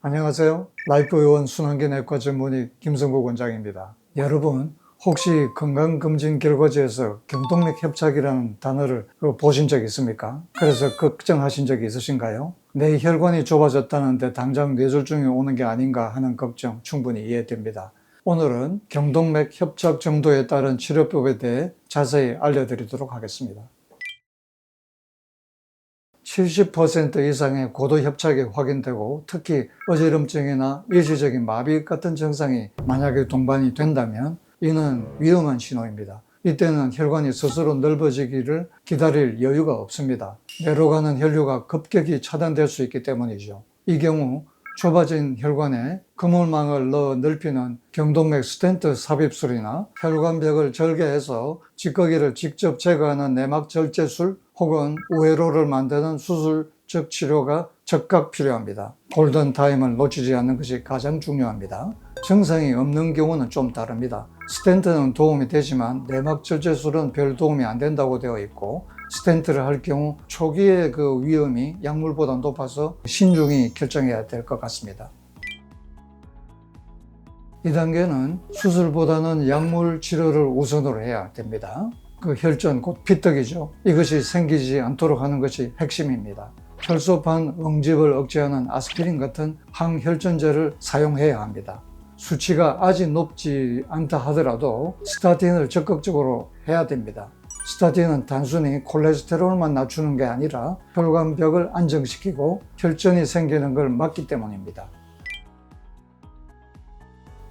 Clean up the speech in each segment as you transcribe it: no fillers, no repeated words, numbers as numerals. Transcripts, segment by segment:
안녕하세요. 라이프의원 순환기내과 전문의 김성국 원장입니다. 여러분, 혹시 건강검진 결과지에서 경동맥 협착이라는 단어를 보신 적 있습니까? 그래서 걱정하신 적이 있으신가요? 내 혈관이 좁아졌다는데 당장 뇌졸중이 오는 게 아닌가 하는 걱정 충분히 이해됩니다. 오늘은 경동맥 협착 정도에 따른 치료법에 대해 자세히 알려드리도록 하겠습니다. 70% 이상의 고도 협착이 확인되고 특히 어지럼증이나 일시적인 마비 같은 증상이 만약에 동반이 된다면 이는 위험한 신호입니다. 이때는 혈관이 스스로 넓어지기를 기다릴 여유가 없습니다. 뇌로 가는 혈류가 급격히 차단될 수 있기 때문이죠. 이 경우 좁아진 혈관에 그물망을 넣어 넓히는 경동맥 스텐트 삽입술이나 혈관벽을 절개해서 찌꺼기를 직접 제거하는 내막 절제술 혹은 우회로를 만드는 수술적 치료가 즉각 필요합니다. 골든타임을 놓치지 않는 것이 가장 중요합니다. 증상이 없는 경우는 좀 다릅니다. 스텐트는 도움이 되지만 내막 절제술은 별 도움이 안 된다고 되어 있고, 스텐트를 할 경우 초기의 그 위험이 약물보다 높아서 신중히 결정해야 될 것 같습니다. 이 단계는 수술보다는 약물 치료를 우선으로 해야 됩니다. 그 혈전, 곧 피떡이죠. 이것이 생기지 않도록 하는 것이 핵심입니다. 혈소판 응집을 억제하는 아스피린 같은 항혈전제를 사용해야 합니다. 수치가 아직 높지 않다 하더라도 스타틴을 적극적으로 해야 됩니다. 스타틴은 단순히 콜레스테롤만 낮추는 게 아니라 혈관벽을 안정시키고 혈전이 생기는 걸 막기 때문입니다.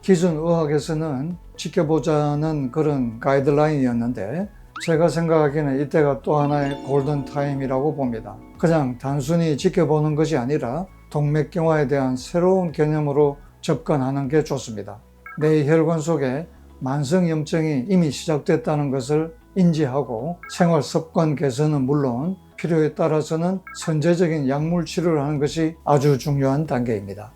기존 의학에서는 지켜보자는 그런 가이드라인이었는데 제가 생각하기에는 이때가 또 하나의 골든타임이라고 봅니다. 그냥 단순히 지켜보는 것이 아니라 동맥경화에 대한 새로운 개념으로 접근하는 게 좋습니다. 내 혈관 속에 만성염증이 이미 시작됐다는 것을 인지하고 생활 습관 개선은 물론 필요에 따라서는 선제적인 약물 치료를 하는 것이 아주 중요한 단계입니다.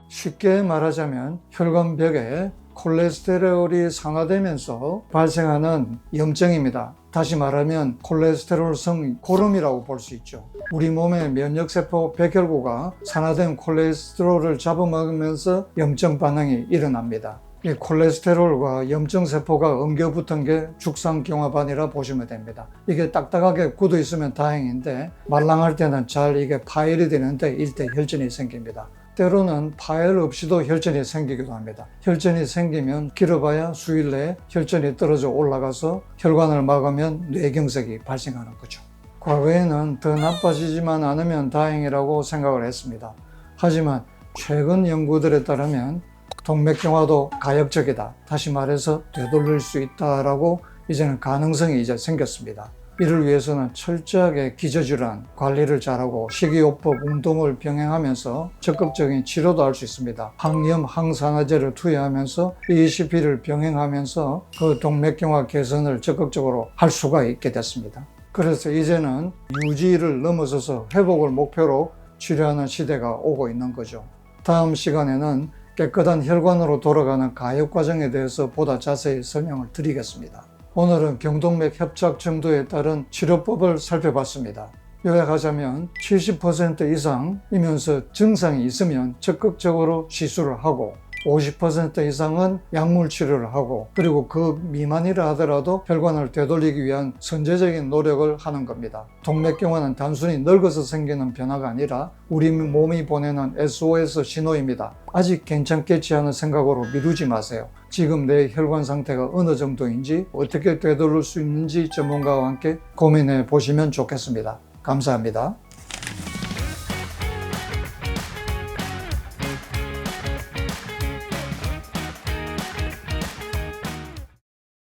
쉽게 말하자면 혈관벽에 콜레스테롤이 산화되면서 발생하는 염증입니다. 다시 말하면 콜레스테롤성 고름이라고 볼 수 있죠. 우리 몸의 면역세포 백혈구가 산화된 콜레스테롤을 잡아먹으면서 염증 반응이 일어납니다. 이 콜레스테롤과 염증세포가 엉겨붙은 게 죽상경화반이라 보시면 됩니다. 이게 딱딱하게 굳어 있으면 다행인데 말랑할 때는 잘 이게 파열이 되는데 이때 혈전이 생깁니다. 때로는 파열 없이도 혈전이 생기기도 합니다. 혈전이 생기면 길어봐야 수일 내에 혈전이 떨어져 올라가서 혈관을 막으면 뇌경색이 발생하는 거죠. 과거에는 더 나빠지지만 않으면 다행이라고 생각을 했습니다. 하지만 최근 연구들에 따르면 동맥경화도 가역적이다. 다시 말해서 되돌릴 수 있다라고 이제는 가능성이 생겼습니다. 이를 위해서는 철저하게 기저질환 관리를 잘하고 식이요법, 운동을 병행하면서 적극적인 치료도 할 수 있습니다. 항염, 항산화제를 투여하면서 ECP를 병행하면서 그 동맥경화 개선을 적극적으로 할 수가 있게 됐습니다. 그래서 이제는 유지를 넘어서서 회복을 목표로 치료하는 시대가 오고 있는 거죠. 다음 시간에는 깨끗한 혈관으로 돌아가는 가역 과정에 대해서 보다 자세히 설명을 드리겠습니다. 오늘은 경동맥 협착 정도에 따른 치료법을 살펴봤습니다. 요약하자면 70% 이상이면서 증상이 있으면 적극적으로 시술을 하고 50% 이상은 약물 치료를 하고 그리고 그 미만이라 하더라도 혈관을 되돌리기 위한 선제적인 노력을 하는 겁니다. 동맥경화는 단순히 늙어서 생기는 변화가 아니라 우리 몸이 보내는 SOS 신호입니다. 아직 괜찮겠지 하는 생각으로 미루지 마세요. 지금 내 혈관 상태가 어느 정도인지 어떻게 되돌릴 수 있는지 전문가와 함께 고민해 보시면 좋겠습니다. 감사합니다.